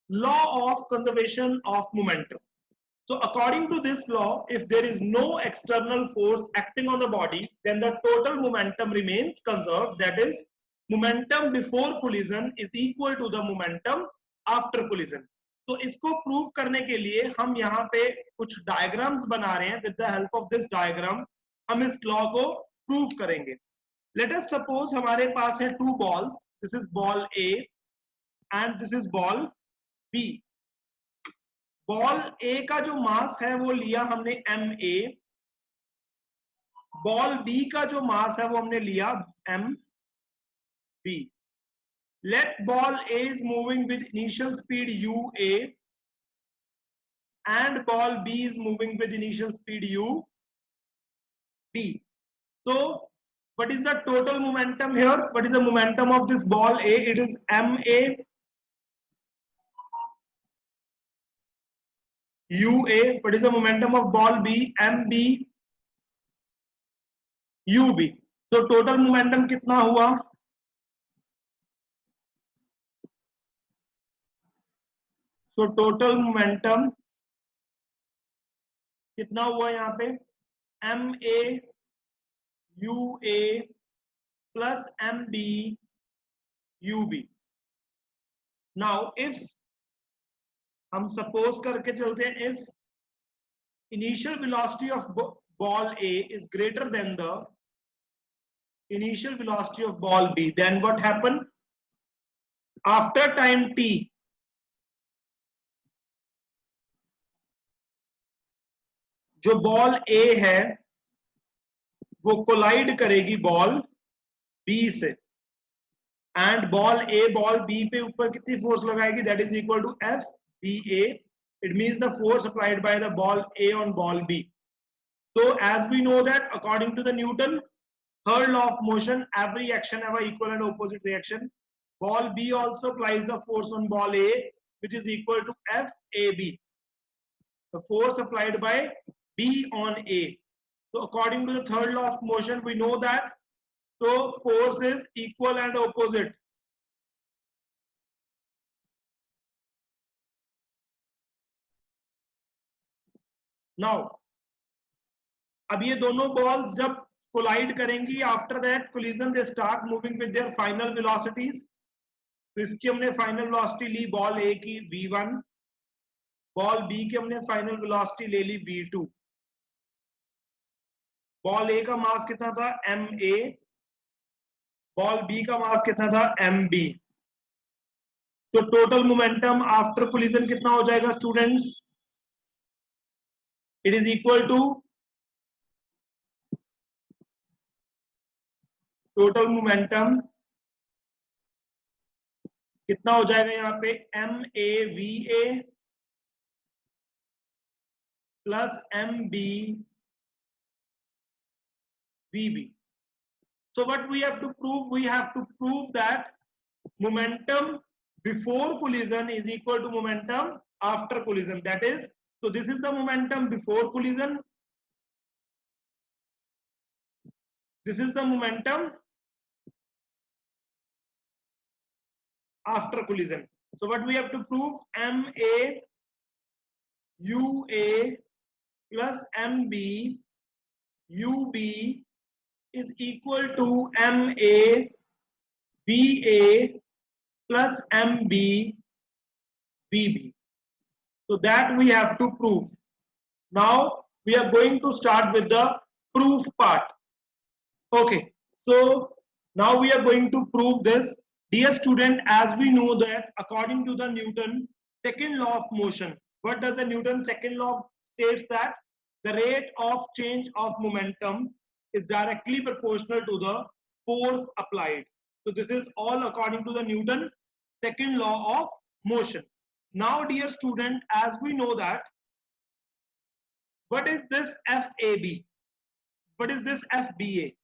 law of conservation of momentum. So according to this law, if there is no external force acting on the body, then the total momentum remains conserved. That is, momentum before collision is equal to the momentum after collision. तो इसको prove करने के लिए हम यहाँ पे कुछ diagrams बना रहे हैं. With the help of this diagram हम इस लॉ को प्रूव करेंगे. लेट अस सपोज हमारे पास है two balls. This is ball A and this is ball B. Ball A का जो मास है वो लिया हमने एम ए. बॉल बी का जो मास है वो हमने लिया m B. Let ball A is moving with initial speed u A and ball B is moving with initial speed u B. So what is the total momentum here? What is the momentum of this ball A? It is ma ua. What is the momentum of ball B? mb ub. So total momentum कितना हुआ? So total momentum कितना हुआ यहाँ पे? ma ua plus mb ub. Now if हम suppose करके चलते हैं, if initial velocity of ball A is greater than the initial velocity of ball B, then what happen? After time t, जो ball A है वो collide करेगी ball B से, and ball A ball B पे ऊपर कितनी force लगाएगी? That is equal to F B A. It means the force applied by the ball A on ball B. So as we know that according to the Newton third law of motion, every action have an equal and opposite reaction. Ball B also applies the force on ball A, which is equal to FAB. The force applied by B on A. So according to the third law of motion, we know that so force is equal and opposite. Now अब ये दोनों balls जब collide करेंगी, after that collision they start moving with their final velocities. तो इसकी हमने final velocity ली ball ए की v1, ball B की हमने फाइनल वेलोसिटी ले ली v2. बॉल ए का मास कितना था? ma. बॉल बी का मास कितना था? mb. तो टोटल मोमेंटम आफ्टर कोलिजन कितना हो जाएगा students? It is equal to total momentum कितना हो जाएगा यहाँ पे? MAVA plus MBVB. So what we have to prove? We have to prove that momentum before collision is equal to momentum after collision. That is, so this is the momentum before collision. This is the momentum after collision. So what we have to prove? MA UA plus MB UB is equal to MA VA plus MB VB. So that we have to prove. Now we are going to start with the proof part. Okay, so now we are going to prove this. Dear student, as we know that according to the Newton second law of motion, what does the Newton second law states? That the rate of change of momentum is directly proportional to the force applied. So this is all according to the Newton second law of motion. Now dear student, as we know that, what is this FAB? What is this FBA?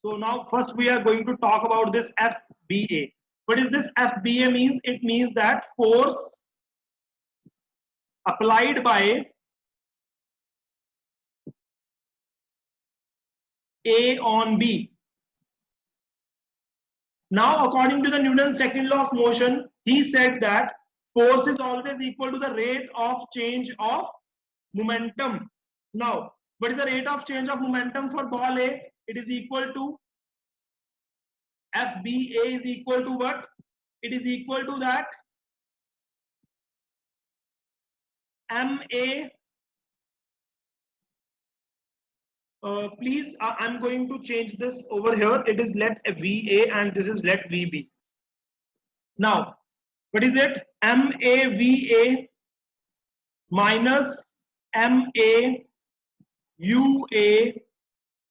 So now first we are going to talk about this FBA. What is this FBA means? It means that force applied by A on B. Now according to the Newton's second law of motion, he said that force is always equal to the rate of change of momentum. Now, what is the rate of change of momentum for ball A? It is equal to FBA is equal to what? It is equal to that MA. Please, I'm going to change this over here. It is let VA and this is let VB. Now, what is it? MAVA minus MAUA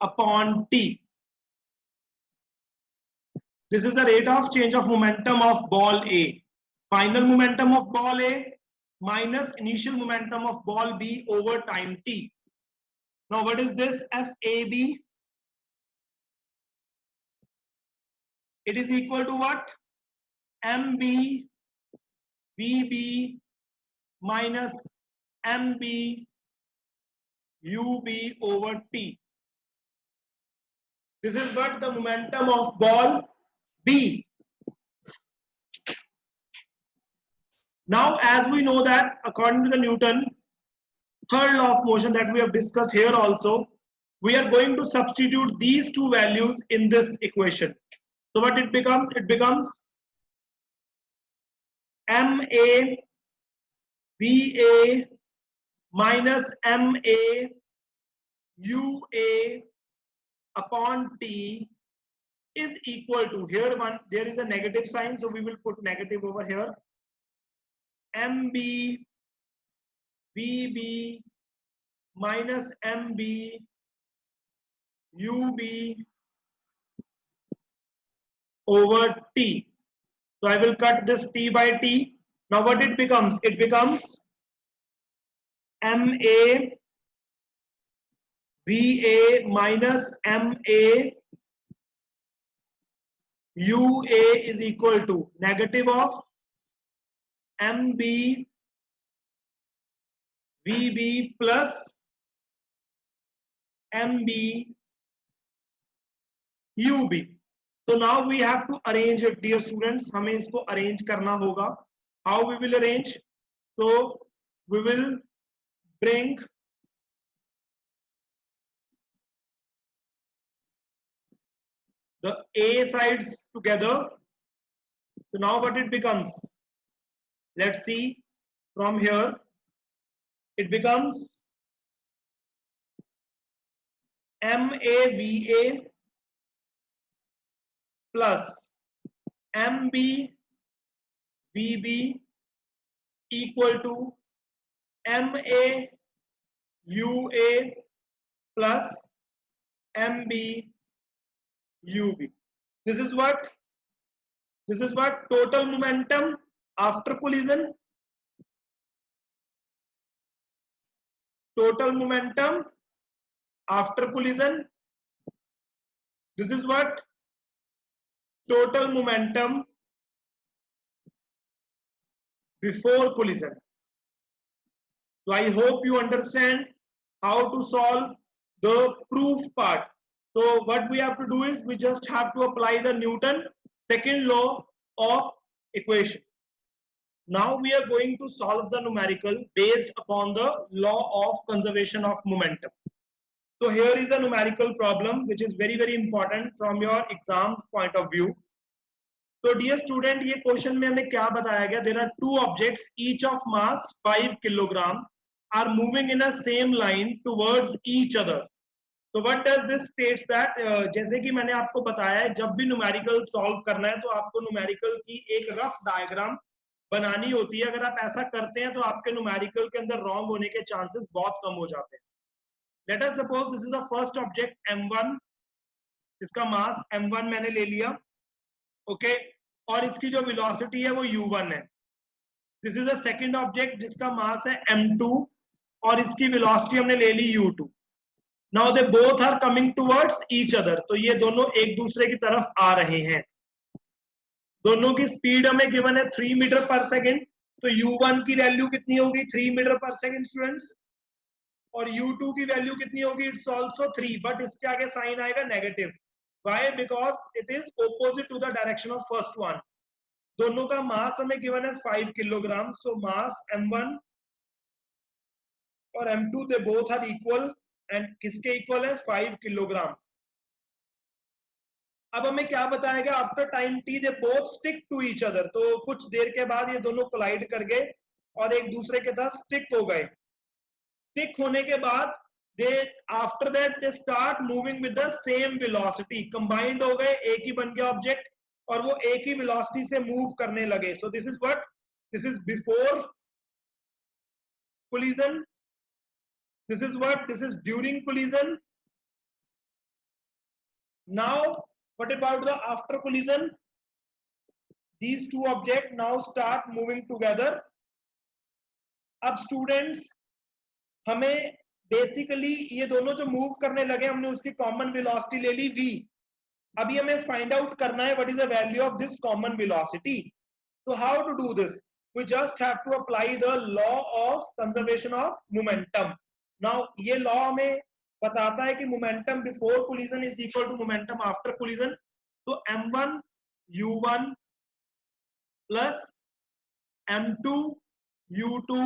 upon T. This is the rate of change of momentum of ball A. Final momentum of ball A minus initial momentum of ball B over time T. Now what is this FAB? It is equal to what? MB VB minus MB UB over T. This is what the momentum of ball B. Now, as we know that according to the Newton third law of motion that we have discussed here also, we are going to substitute these two values in this equation. So what it becomes? It becomes MA VA minus MA UA upon T is equal to, here one there is a negative sign, so we will put negative over here, MB VB minus MB UB over T. So I will cut this T by T. Now what it becomes? It becomes MA VA minus MA UA is equal to negative of MB VB plus MB UB. So now we have to arrange it, dear students. हमें इसको arrange करना होगा. How we will arrange? So we will bring the A sides together. So now what it becomes? Let's see from here. It becomes MAVA plus MBVB equal to MAUA plus MBUB. This is what total momentum after collision. Total momentum after collision. This is what total momentum before collision. So I hope you understand how to solve the proof part. So what we have to do is we just have to apply the Newton second law of equation. Now we are going to solve the numerical based upon the law of conservation of momentum. So here is a numerical problem which is very important from your exams point of view. So dear student, ये question में हमें क्या बताया गया? There are two objects each of mass 5 kilogram are moving in a same line towards each other. So what does this states that? जैसे कि मैंने आपको बताया है, जब भी numerical solve करना है तो आपको numerical की एक rough diagram बनानी होती है. अगर आप ऐसा करते हैं तो आपके numerical के अंदर wrong होने के chances बहुत कम हो जाते हैं. Let us suppose this is the first object M1, इसका mass M1 मैंने ले लिया, okay, और इसकी जो velocity है वो U1 है. This is the second object जिसका mass है M2 और इसकी velocity हमने ले ली U2. Now they both are coming towards each other. तो ये दोनों एक दूसरे की तरफ आ रहे हैं. दोनों की स्पीड हमें गिवन है 3 मीटर पर सेकेंड. तो U1 की वैल्यू कितनी होगी? 3 मीटर पर सेकेंड स्टूडेंट्स. और U2 की वैल्यू कितनी होगी? इट्स ऑल्सो 3, बट इसके आगे साइन आएगा negative. Why? Because it is opposite to the direction of first one. दोनों का मास हमें गिवन है 5 किलोग्राम. सो मास m1 और m2 they both are equal and किसके इक्वल है 5 किलोग्राम. अब हमें क्या बताया गया after time t they both stick to each other. तो कुछ देर के बाद ये दोनों कोलाइड कर गए और एक दूसरे के साथ स्टिक हो गए. स्टिक होने के बाद they after that they start moving with the same velocity. Combined हो गए, एक ही बन गया ऑब्जेक्ट और वो एक ही वेलोसिटी से मूव करने लगे. So this is what, this is before collision, this is what, this is during collision. Now what about the after collision? These two objects now start moving together. अब students हमें basically ये दोनों जो move करने लगे हमने उसकी common velocity ले ली v. अभी हमें फाइंड आउट करना है what is the value of this common velocity. So how to do this? We just have to apply the law of conservation of momentum. Now ये law हमें बताता है कि momentum before collision is equal to momentum after collision. तो m1 u1 plus m2 u2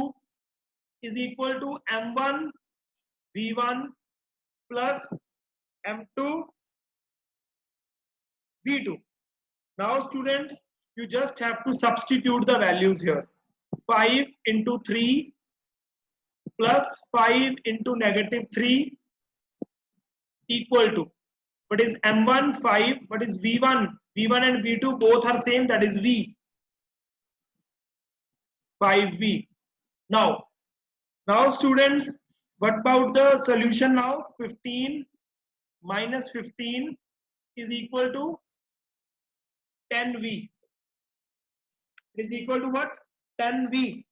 is equal to m1 v1 plus m2 v2. Now students, you just have to substitute the values here. 5 into 3 plus 5 into negative 3 equal to, what is m1 5, what is v1, v1 and v2 both are same, that is v, 5v. Now students, what about the solution now? 15 minus 15 is equal to 10v. It is equal to what? 10v.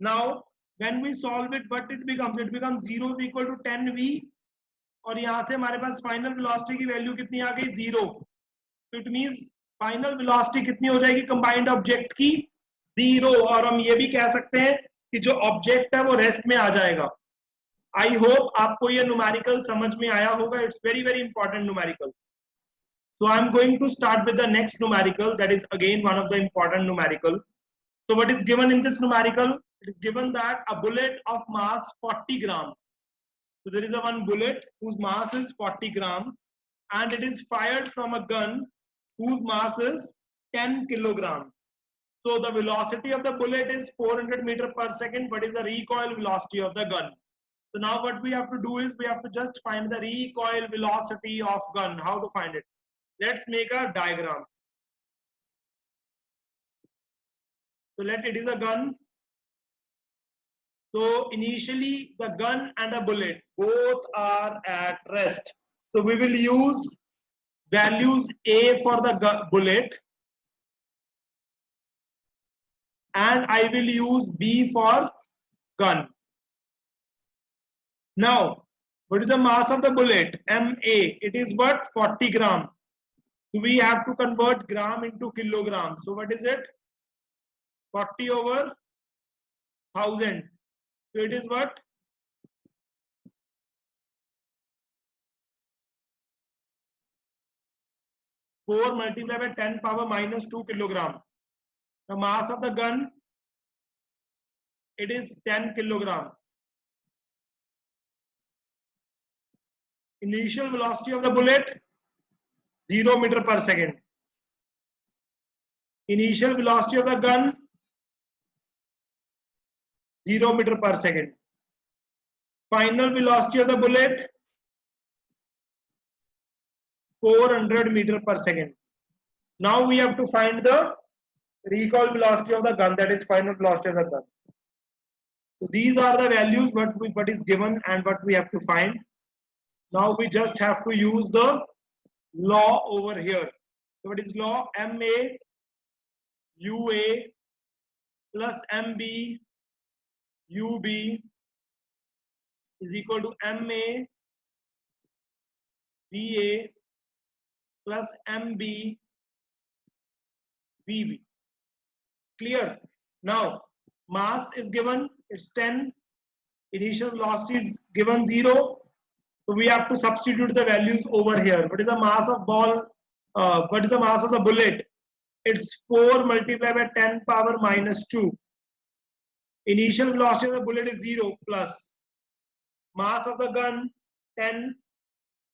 Now when we solve it, what it becomes? It becomes 0 is equal to 10v और यहां से हमारे पास final velocity की value कितनी आ गई 0. तो it means final velocity कितनी हो जाएगी कंबाइंड ऑब्जेक्ट की 0. और हम ये भी कह सकते हैं कि जो ऑब्जेक्ट है वो रेस्ट में आ जाएगा. आई होप आपको ये न्यूमेरिकल समझ में आया होगा. It's very very important numerical. So I am going to start with the next numerical, that is again one of the important numerical. So what is given in this numerical? It is given that a bullet of mass 40 gram. So there is a one bullet whose mass is 40 gram and it is fired from a gun whose mass is 10 kilogram. So the velocity of the bullet is 400 meter per second. What is the recoil velocity of the gun? So now what we have to do is we have to just find the recoil velocity of gun. How to find it? Let's make a diagram. So it is a gun. So initially the gun and the bullet both are at rest. So we will use values A for the bullet and I will use B for gun. Now what is the mass of the bullet? MA. It is what? 40 gram. So we have to convert gram into kilogram. So what is it? 40 over 1000. So it is what? 4 multiplied by 10 power minus 2 kilogram. The mass of the gun, it is 10 kilogram. Initial velocity of the bullet, 0 meter per second. Initial velocity of the gun, 0 meter per second. Final velocity of the bullet, 400 meter per second. Now we have to find the recoil velocity of the gun, that is final velocity of the gun. So these are the values what is given and what we have to find. Now we just have to use the law over here. So what is law? MA UA plus MB UB is equal to MA VA plus MB VB. Clear? Now mass is given, it's 10. Initial velocity is given 0. So we have to substitute the values over here. What is the mass of ball? What is the mass of the bullet? it's 4 multiplied by 10 power minus 2. Initial velocity of the bullet is 0 plus mass of the gun 10,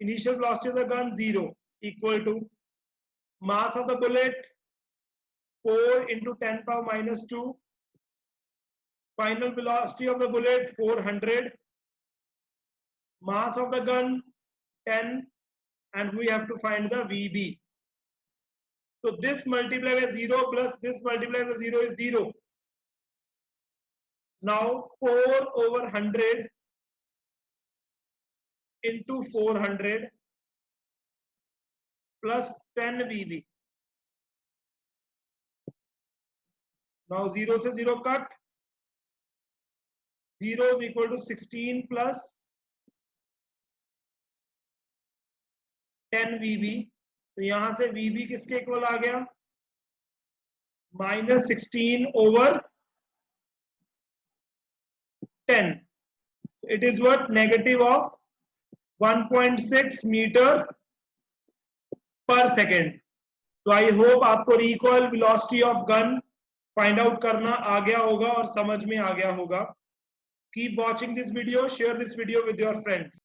initial velocity of the gun 0 equal to mass of the bullet 4 into 10 power minus 2, final velocity of the bullet 400, mass of the gun 10, and we have to find the VB. So this multiplied by 0 plus this multiplied by 0 is 0. Now 4 over 100 into 400 plus 10 VB. Now 0 से 0 cut. 0 is equal to 16 plus 10 VB. तो यहां से VB किसके equal आ गया? Minus 16 over 10. It is what? Negative of 1.6 metre पर second. तो I hope आपको recoil velocity of gun find out करना आ गया होगा और समझ में आ गया होगा. Keep watching this video, share this video with your friends.